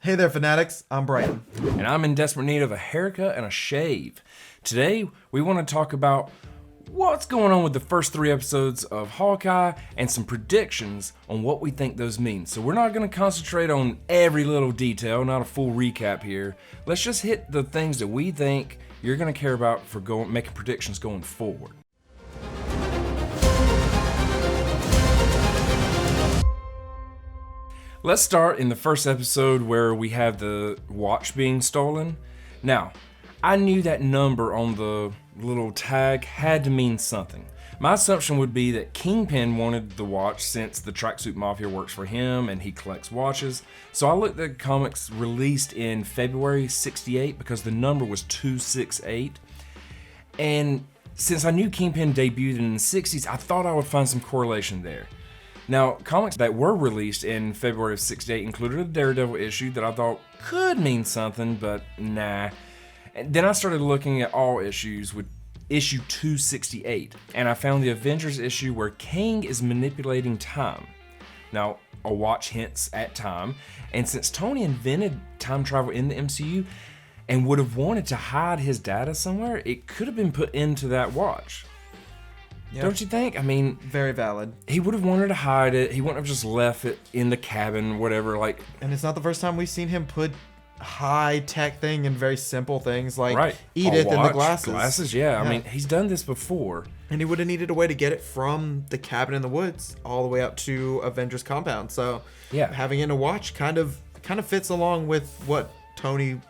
Hey there, fanatics. I'm Brighton. And I'm in desperate need of a haircut and a shave. Today, we want to talk about what's going on with the first 3 episodes of Hawkeye and some predictions on what we think those mean. So we're not going to concentrate on every little detail, not a full recap here. Let's just hit the things that we think you're going to care about for making predictions going forward. Let's start in the first episode where we have the watch being stolen. Now, I knew that number on the little tag had to mean something. My assumption would be that Kingpin wanted the watch since the Tracksuit Mafia works for him and he collects watches. So I looked at comics released in February '68 because the number was 268. And since I knew Kingpin debuted in the 60s, I thought I would find some correlation there. Now, comics that were released in February of '68 included a Daredevil issue that I thought could mean something, but nah. And then I started looking at all issues with issue 268, and I found the Avengers issue where Kang is manipulating time. Now, a watch hints at time, and since Tony invented time travel in the MCU and would have wanted to hide his data somewhere, it could have been put into that watch. Yep. Don't you think? I mean, very valid. He would have wanted to hide it. He wouldn't have just left it in the cabin, whatever. And it's not the first time we've seen him put high-tech thing in very simple things like right. Edith and the glasses. Glasses, yeah. I mean, he's done this before. And he would have needed a way to get it from the cabin in the woods all the way up to Avengers compound. So yeah, having it in a watch kind of fits along with what Tony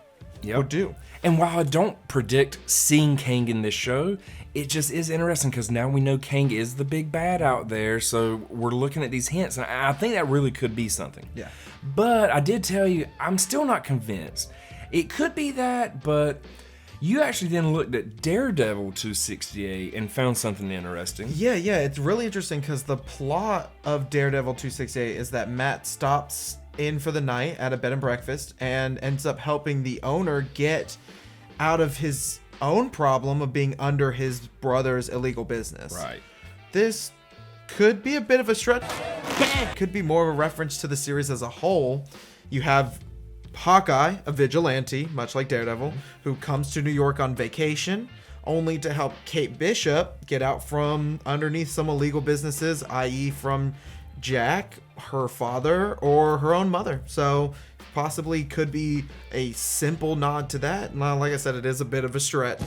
would do. And while I don't predict seeing Kang in this show, it just is interesting because now we know Kang is the big bad out there, so we're looking at these hints, and I think that really could be something. Yeah. But I did tell you, I'm still not convinced. It could be that, but you actually then looked at Daredevil 268 and found something interesting. Yeah, it's really interesting because the plot of Daredevil 268 is that Matt stops in for the night at a bed and breakfast and ends up helping the owner get out of his own problem of being under his brother's illegal business. Right. This could be a bit of a stretch. Could be more of a reference to the series as a whole. You have Hawkeye, a vigilante, much like Daredevil, who comes to New York on vacation, only to help Kate Bishop get out from underneath some illegal businesses, i.e. from Jack, her father, or her own mother. So possibly could be a simple nod to that. Now, like I said, it is a bit of a stretch.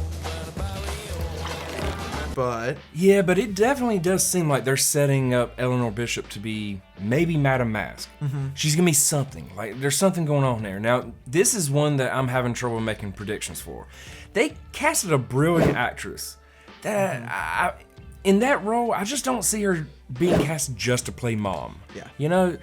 But yeah, but it definitely does seem like they're setting up Eleanor Bishop to be maybe Madame Masque. Mm-hmm. She's gonna be something. Like there's something going on there. Now, this is one that I'm having trouble making predictions for. They casted a brilliant actress that in that role, I just don't see her being cast just to play mom. Yeah. You know,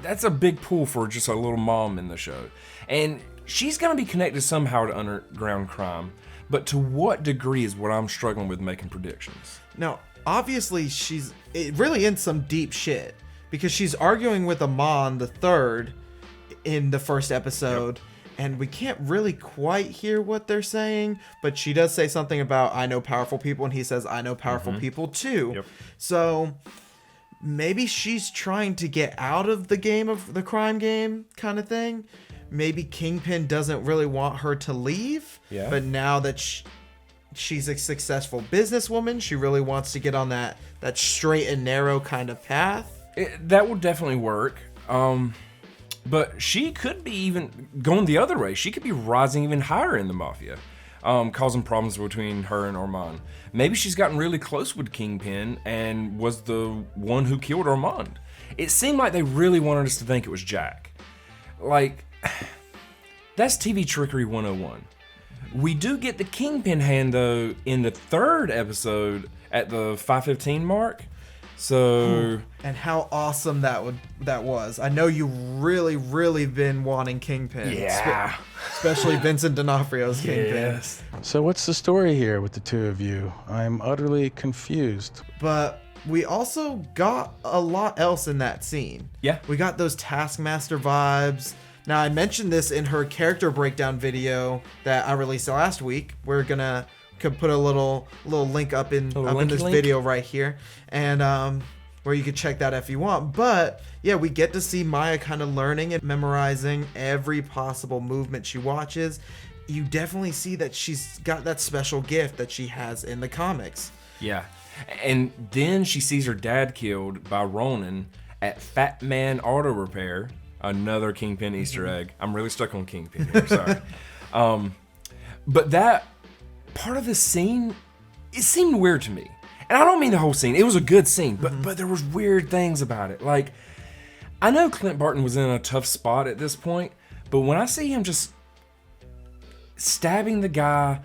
that's a big pull for just a little mom in the show. And she's going to be connected somehow to underground crime. But to what degree is what I'm struggling with making predictions. Now, obviously, she's really in some deep shit. Because she's arguing with Amon the Third in the first episode. Yep. And we can't really quite hear what they're saying, but she does say something about, I know powerful people, and he says, I know powerful people too. Yep. So maybe she's trying to get out of the game of the crime game kind of thing. Maybe Kingpin doesn't really want her to leave, but now that she's a successful businesswoman, she really wants to get on that straight and narrow kind of path. That would definitely work. But she could be even going the other way. She could be rising even higher in the mafia, causing problems between her and Armand. Maybe she's gotten really close with Kingpin and was the one who killed Armand. It seemed like they really wanted us to think it was Jack. Like, that's TV trickery 101. We do get the Kingpin hand, though, in the 3rd episode at the 5:15 mark. So and how awesome that was. I know you really been wanting Kingpin. Yeah. Especially Vincent D'Onofrio's Kingpin. Yes. So what's the story here with the two of you? I'm utterly confused. But we also got a lot else in that scene. Yeah. We got those Taskmaster vibes. Now, I mentioned this in her character breakdown video that I released last week. We're gonna put a little link up in this video right here, and where you could check that if you want. But yeah, we get to see Maya kind of learning and memorizing every possible movement she watches. You definitely see that she's got that special gift that she has in the comics. Yeah. And then she sees her dad killed by Ronin at Fat Man Auto Repair. Another Kingpin Easter egg. I'm really stuck on Kingpin here, sorry. But that part of the scene, it seemed weird to me. And I don't mean the whole scene. It was a good scene, but there was weird things about it. Like, I know Clint Barton was in a tough spot at this point, but when I see him just stabbing the guy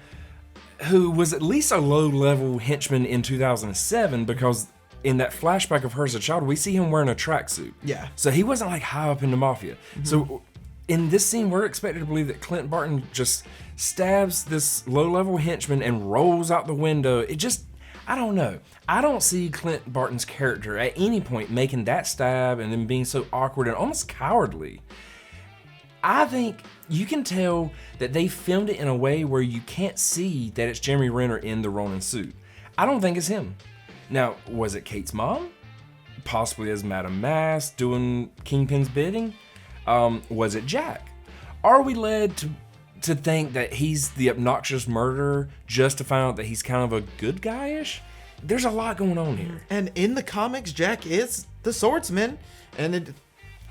who was at least a low-level henchman in 2007, because in that flashback of her as a child, we see him wearing a tracksuit. Yeah. So he wasn't like high up in the mafia. So in this scene, we're expected to believe that Clint Barton just stabs this low-level henchman and rolls out the window. It just, I don't know. I don't see Clint Barton's character at any point making that stab and then being so awkward and almost cowardly. I think you can tell that they filmed it in a way where you can't see that it's Jeremy Renner in the Ronin suit. I don't think it's him. Now, was it Kate's mom? Possibly as Madame Masque doing Kingpin's bidding? Was it Jack? Are we led to think that he's the obnoxious murderer just to find out that he's kind of a good guy-ish? There's a lot going on here. And in the comics, Jack is the swordsman, and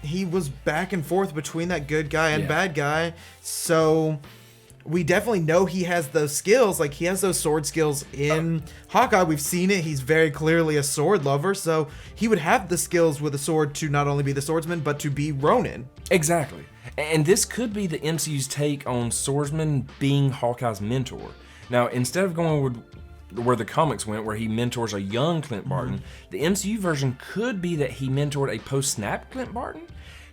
he was back and forth between that good guy and bad guy. So we definitely know he has those skills. Like, he has those sword skills in Hawkeye. We've seen it. He's very clearly a sword lover. So he would have the skills with a sword to not only be the swordsman, but to be Ronin. Exactly. And this could be the MCU's take on Swordsman being Hawkeye's mentor. Now, instead of going with where the comics went, where he mentors a young Clint Barton, the MCU version could be that he mentored a post-snap Clint Barton.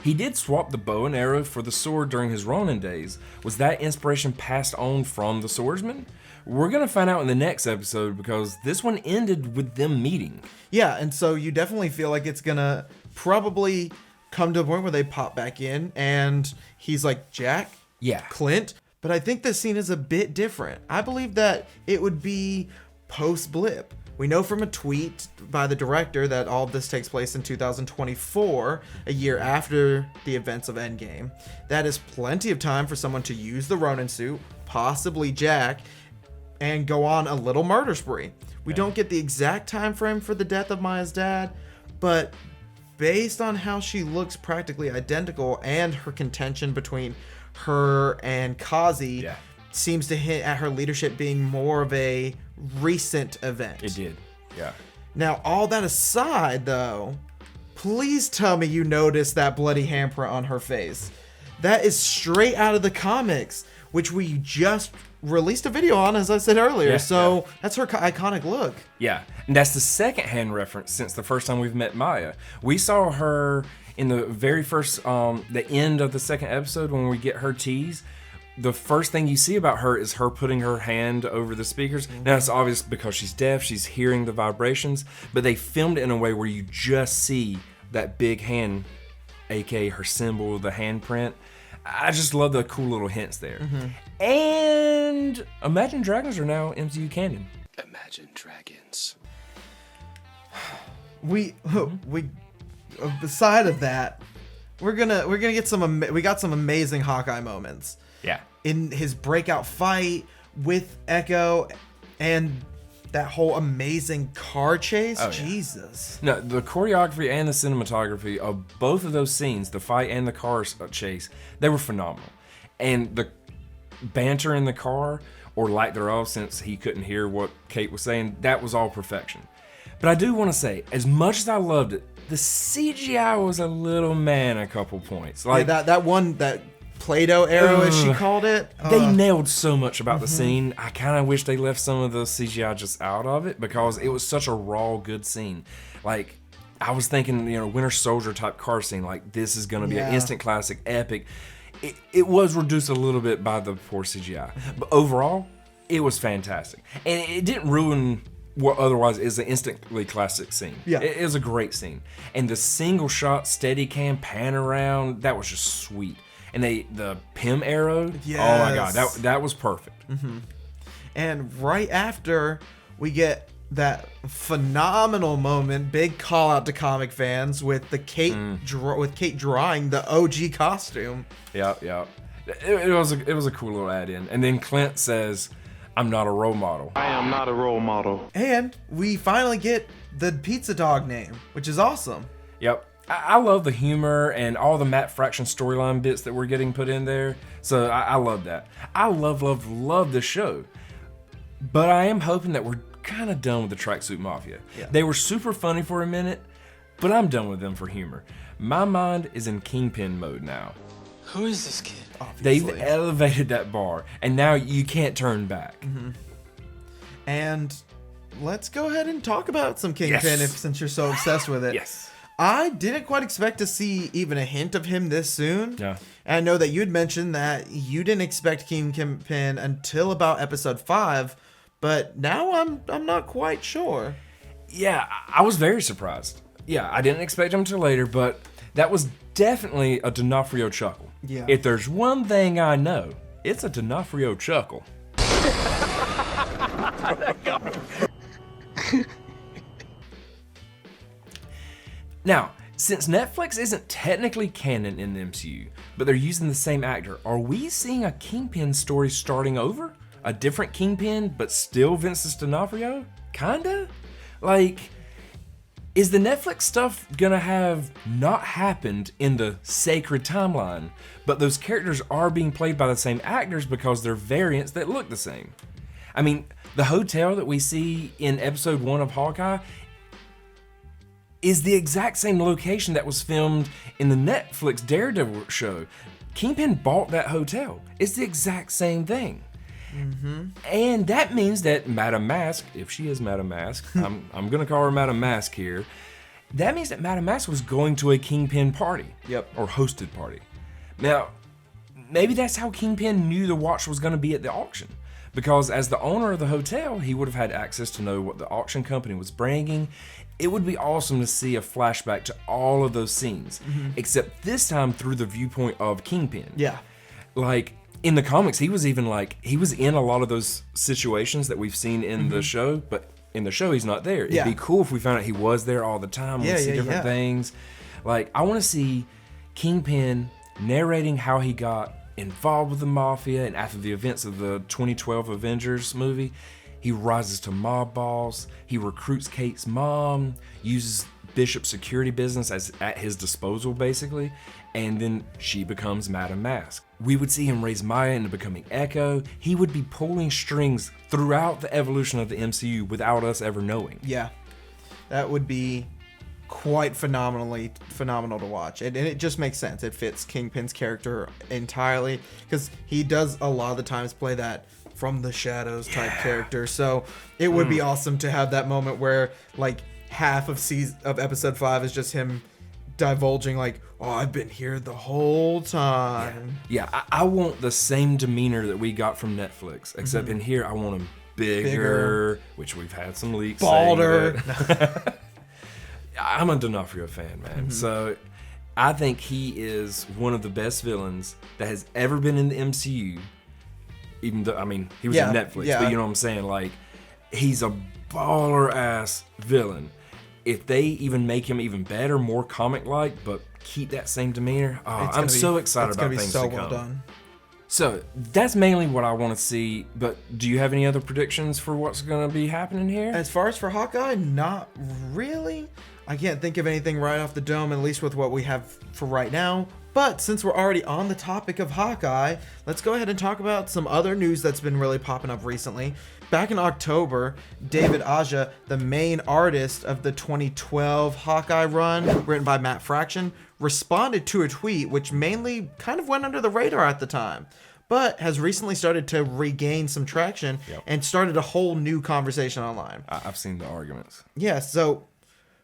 He did swap the bow and arrow for the sword during his Ronin days. Was that inspiration passed on from the swordsman? We're going to find out in the next episode, because this one ended with them meeting. Yeah, and so you definitely feel like it's going to probably come to a point where they pop back in and he's like, Jack? Yeah. Clint? But I think this scene is a bit different. I believe that it would be post-blip. We know from a tweet by the director that all of this takes place in 2024, a year after the events of Endgame. That is plenty of time for someone to use the Ronin suit, possibly Jack, and go on a little murder spree. We don't get the exact time frame for the death of Maya's dad, but based on how she looks practically identical and her contention between her and Kazi seems to hint at her leadership being more of a recent event. It did, yeah. Now, all that aside, though, please tell me you noticed that bloody handprint on her face. That is straight out of the comics, which we just released a video on, as I said earlier. That's her iconic look. Yeah, and that's the second hand reference since the first time we've met Maya. We saw her in the very first, the end of the second episode when we get her tease. The first thing you see about her is her putting her hand over the speakers. Now, it's obvious because she's deaf, she's hearing the vibrations, but they filmed it in a way where you just see that big hand, aka her symbol, the handprint. I just love the cool little hints there. And Imagine Dragons are now MCU canon. Imagine Dragons. We beside of that, we're gonna get we got some amazing Hawkeye moments. Yeah. In his breakout fight with Echo and that whole amazing car chase. Jesus. No, the choreography and the cinematography of both of those scenes, the fight and the car chase, they were phenomenal. And the banter in the car, or lack thereof, since he couldn't hear what Kate was saying, that was all perfection. But I do want to say, as much as I loved it, the CGI was a little man a couple points. Like that Play-Doh arrow, as she called it. They nailed so much about the scene. I kind of wish they left some of the CGI just out of it, because it was such a raw, good scene. Like, I was thinking, Winter Soldier type car scene, like, this is going to be an instant classic, epic. It was reduced a little bit by the poor CGI. But overall, it was fantastic. And it didn't ruin what otherwise is an instantly classic scene. Yeah. It is a great scene. And the single shot steady cam pan around, that was just sweet. And the Pym arrow, yes. Oh my god, that was perfect. And right after, we get that phenomenal moment, big call out to comic fans with the Kate drawing the OG costume. Yep. It was a cool little add-in. And then Clint says, "I'm not a role model." I am not a role model. And we finally get the pizza dog name, which is awesome. Yep. I love the humor and all the Matt Fraction storyline bits that we're getting put in there. So I love that. I love this show. But I am hoping that we're kind of done with the Tracksuit Mafia. Yeah. They were super funny for a minute, but I'm done with them for humor. My mind is in Kingpin mode now. Who is this kid? Obviously. They've elevated that bar, and now you can't turn back. Mm-hmm. And let's go ahead and talk about some Kingpin, Yes. since you're so obsessed with it. Yes. I didn't quite expect to see even a hint of him this soon. Yeah. And I know that you had mentioned that you didn't expect Kingpin until about episode 5, but now I'm not quite sure. Yeah, I was very surprised. Yeah, I didn't expect him until later, but that was definitely a D'Onofrio chuckle. Yeah. If there's one thing I know, it's a D'Onofrio chuckle. Now, since Netflix isn't technically canon in the MCU, but they're using the same actor, are we seeing a Kingpin story starting over? A different Kingpin, but still Vincent D'Onofrio? Kinda? Like, is the Netflix stuff gonna have not happened in the sacred timeline, but those characters are being played by the same actors because they're variants that look the same? I mean, the hotel that we see in episode 1 of Hawkeye is the exact same location that was filmed in the Netflix Daredevil show. Kingpin bought that hotel. It's the exact same thing. Mm-hmm. And that means that Madame Masque, if she is Madame Masque, I'm gonna call her Madame Masque here. That means that Madame Masque was going to a Kingpin party. Yep. Or hosted party. Now, maybe that's how Kingpin knew the watch was gonna be at the auction. Because as the owner of the hotel, he would have had access to know what the auction company was bringing. It would be awesome to see a flashback to all of those scenes, except this time through the viewpoint of Kingpin. Yeah. Like, in the comics, he was in a lot of those situations that we've seen in the show, but in the show, he's not there. It'd be cool if we found out he was there all the time. We'd see different things. Like, I want to see Kingpin narrating how he got involved with the Mafia, and after the events of the 2012 Avengers movie, he rises to mob boss, he recruits Kate's mom, uses Bishop's security business as at his disposal, basically, and then she becomes Madame Masque. We would see him raise Maya into becoming Echo. He would be pulling strings throughout the evolution of the MCU without us ever knowing. Yeah. That would be quite phenomenal to watch. And it just makes sense. It fits Kingpin's character entirely, because he does a lot of the times play that from the shadows type character. So it would be awesome to have that moment where like half of episode 5 is just him divulging like, oh, I've been here the whole time. Yeah, I want the same demeanor that we got from Netflix, except in here I want him bigger, which we've had some leaks Balder. I'm a D'Onofrio fan, man. So I think he is one of the best villains that has ever been in the MCU. Even though, I mean, he was in Netflix, but you know what I'm saying? Like, he's a baller ass villain. If they even make him even better, more comic-like, but keep that same demeanor, I'm so excited about things to come. Well done. So that's mainly what I want to see. But do you have any other predictions for what's going to be happening here? As far as for Hawkeye, not really. I can't think of anything right off the dome, at least with what we have for right now. But since we're already on the topic of Hawkeye, let's go ahead and talk about some other news that's been really popping up recently. Back in October, David Aja, the main artist of the 2012 Hawkeye run, written by Matt Fraction, responded to a tweet which mainly kind of went under the radar at the time, but has recently started to regain some traction and started a whole new conversation online. I've seen the arguments. Yeah, so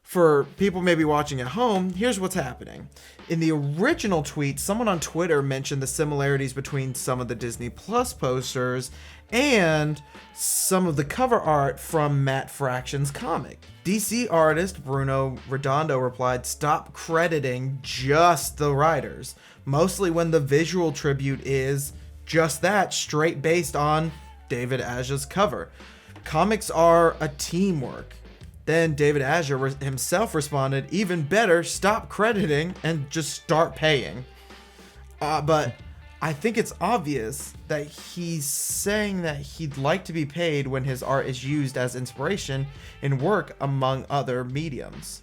for people maybe watching at home, here's what's happening. In the original tweet, someone on Twitter mentioned the similarities between some of the Disney Plus posters and some of the cover art from Matt Fraction's comic. DC artist Bruno Redondo replied, "Stop crediting just the writers, mostly when the visual tribute is just that, straight based on David Aja's cover." Comics are a teamwork. Then David Ayer himself responded, even better, stop crediting and just start paying. But I think it's obvious that he's saying that he'd like to be paid when his art is used as inspiration in work among other mediums.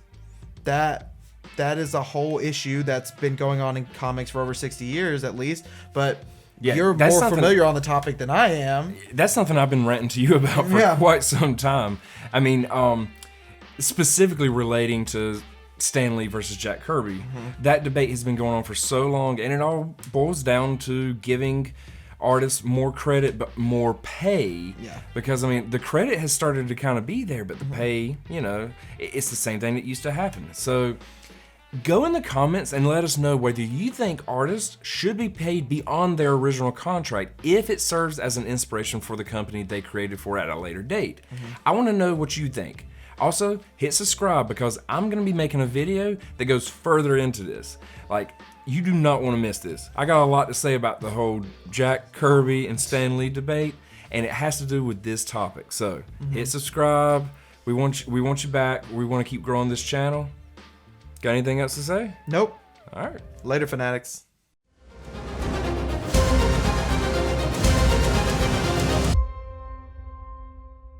That is a whole issue that's been going on in comics for over 60 years at least, but you're more familiar on the topic than I am. That's something I've been ranting to you about for quite some time. I mean, specifically relating to Stan Lee versus Jack Kirby, that debate has been going on for so long, and it all boils down to giving artists more credit but more pay. Because I mean, the credit has started to kind of be there, but the pay, it's the same thing that used to happen. So go in the comments and let us know whether you think artists should be paid beyond their original contract if it serves as an inspiration for the company they created for at a later date. I want to know what you think. Also, hit subscribe because I'm going to be making a video that goes further into this. Like, you do not want to miss this. I got a lot to say about the whole Jack Kirby and Stan Lee debate, and it has to do with this topic. So, hit subscribe. We want you back. We want to keep growing this channel. Got anything else to say? Nope. All right. Later, fanatics.